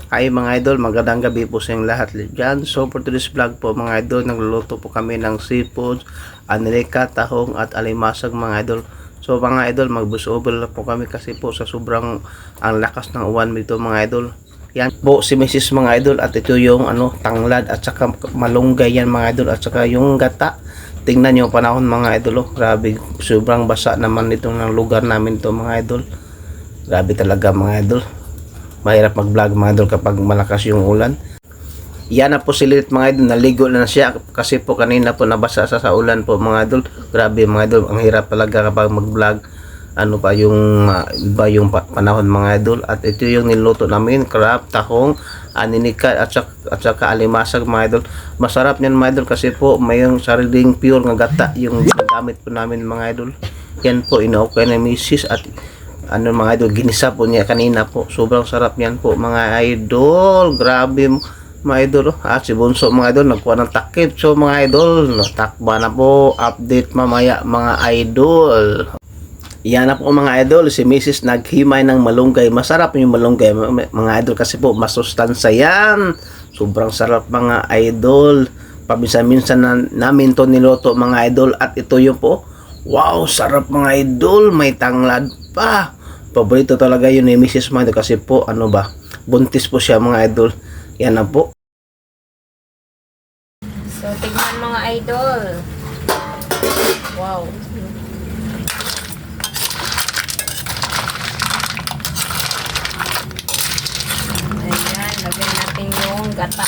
Hi mga idol, magandang gabi po sa inyong lahat dyan. So for today's vlog po mga idol, nagluluto po kami ng seafood, anrika, tahong at alimasag mga idol. So mga idol, mag-voiceover po kami kasi po sa sobrang ang lakas ng uwan dito mga idol. Yan po si Mrs. mga idol at ito yung tanglad at saka malunggay yan mga idol at saka yung gata. Tingnan nyo panahon mga idol, grabe sobrang basa naman itong ng lugar namin to mga idol. Grabe talaga mga idol. Mahirap mag-vlog mga idol kapag malakas yung ulan. Yan na po si Lilith mga idol, naligo na siya kasi po kanina po nabasa sa ulan po mga idol. Grabe mga idol, ang hirap talaga kapag mag-vlog. Ano pa yung iba yung panahon mga idol. At ito yung niluto namin, crab, tahong, aninika at saka alimasag mga idol. Masarap niyan mga idol kasi po may yung sariling pure nga gata yung gamit po namin mga idol. Yan po ina-okay na misis at mga idol, ginisa po niya kanina po. Sobrang sarap yan po mga idol. Grabe mga idol. At si Bunso mga idol, nagkuha ng takip. So mga idol, takba na po. Update mamaya mga idol. Yan na po mga idol. Si Mrs. naghimay ng malunggay. Masarap yung malunggay mga idol kasi po masustansya yan. Sobrang sarap mga idol. Paminsan-minsan namin to niloto mga idol. At ito yung po, wow, sarap mga idol. May tanglad pa. Paborito talaga yun ni Mrs. Mado kasi po buntis po siya mga idol. Yan na po. So tignan mga idol. Wow. Ayan, lagyan natin yung gata.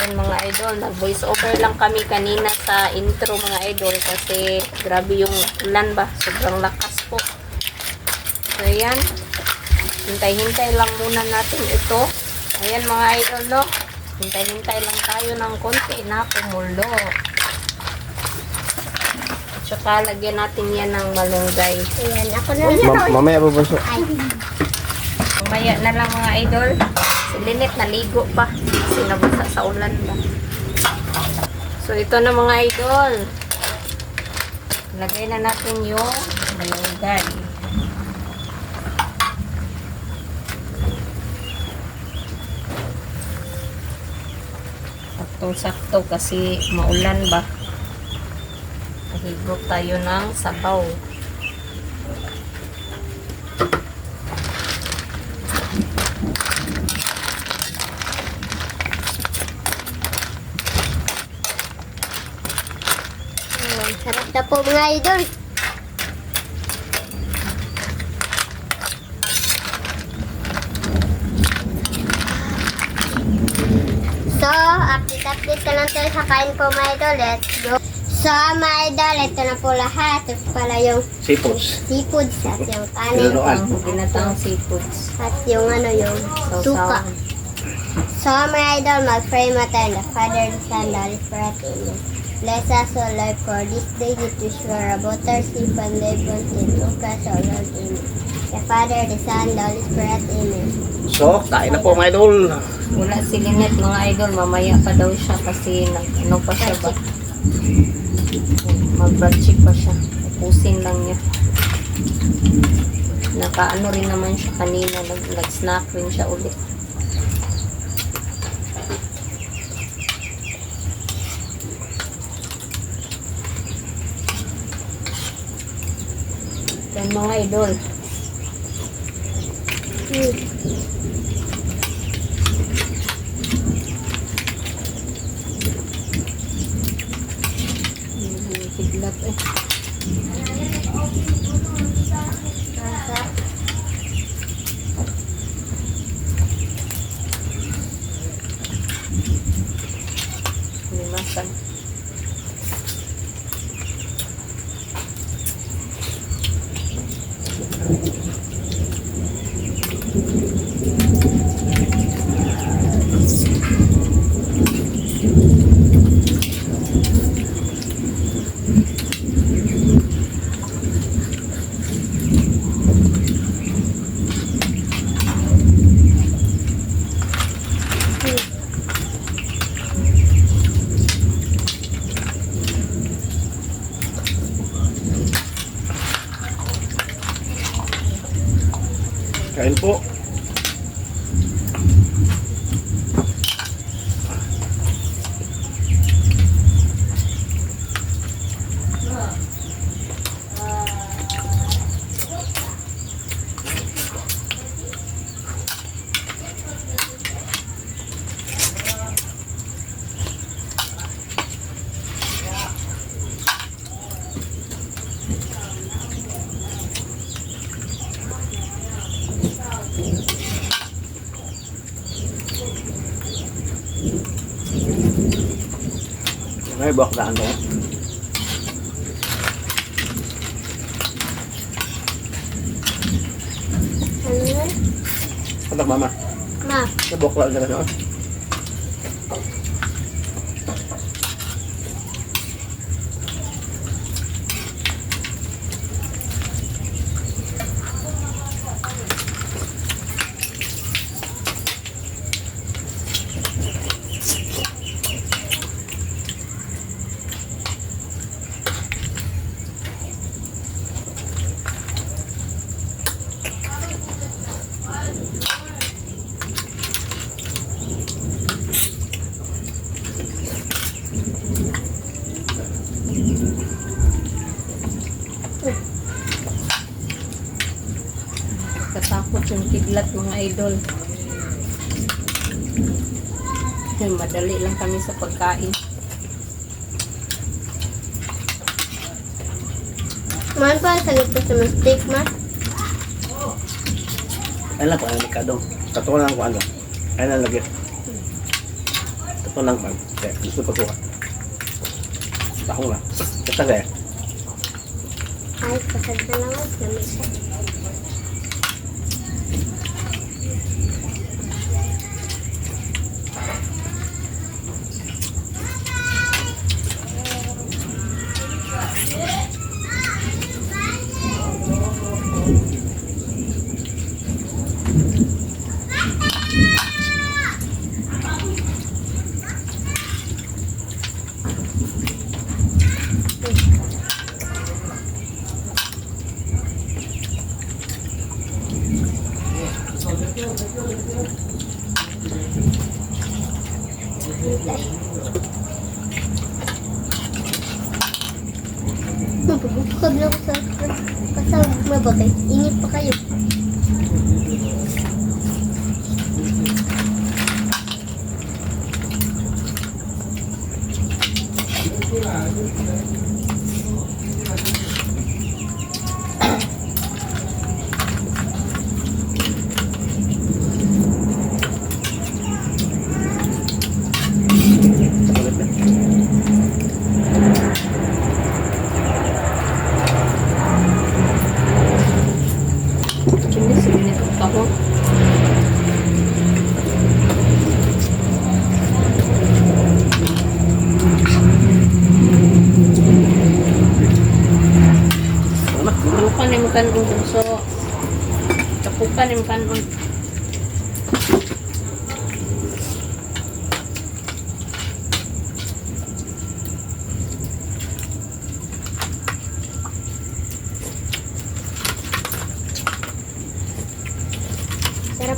Mga idol, nag-voice over lang kami kanina sa intro mga idol kasi grabe yung ulan ba, sobrang lakas po. So ayan, hintay-hintay lang muna natin ito. Ayan mga idol, no, hintay-hintay lang tayo ng konti na kumulo. At saka lagyan natin yan ng malunggay. Ayan, ako na Mamaya po Bunso. Mamaya na lang mga idol. Si Lynette naligo pa. Sinabasa sa ulan ba. So ito na mga idol. Lagay na natin yung malunggay. Saktong-sakto kasi maulan ba. Nahigop tayo ng sabaw. Sarap na po mga idol. So, update ka lang tayo sa kain po mga idol. Let's go. So, mga idol, ito na po lahat. Ito pala yung Seafoods. at yung kanin. Ginatang seafoods. At yung yung suka. So, mga idol, mag-pray mo tayo. The Father, the Son, the Holy Spirit. Amen. Bless us, O Lord, for this day that we swear about our sleep and live until you Christ, O Lord. Amen. The Father, the Son, the Holy Spirit. Amen. So, kain na po mga idol. Wala si Lynette mga idol. Mamaya pa daw siya kasi pa siya ba? Mag-check pa siya. Pusin lang niya. Nakaano rin naman siya kanina. Nag-snack rin siya ulit. Yan mga idol. Higlat eh. Limasan. Kain po. May buwak na ano. Ano yun? Patak mama. Ma, May buwak na ano. Katakot yung kidlat mga idol. Ay, madali lang kami sa pagkain. man pa sa lipo sa mistake, ma. Ayun lang po, ano, Mikado. Katuwa lang ko ano. Ayun lang lagi. Katuwa lang pa. Kaya, gusto ko tuwa. Tako nga. Kata kaya. Ay, pasad na lang ako. Lamig siya. Mabubukab lang sa kasama mabagay. Init pa kayo. Sakulit na. Hindi, sinit pa ko. Ano? Tapukan yung kanong bunso. Tapukan yung kanong. Sarap.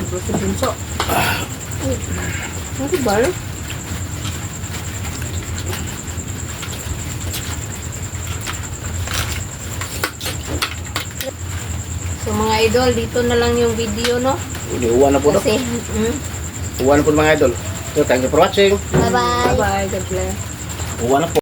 Gusto bunso. Ano ba? So mga idol, dito na lang yung video, no? Uwan na po, no? Kasi, Uwan na po mga idol. So, thank you for watching. Bye-bye. bye-bye, God bless. Uwan na po.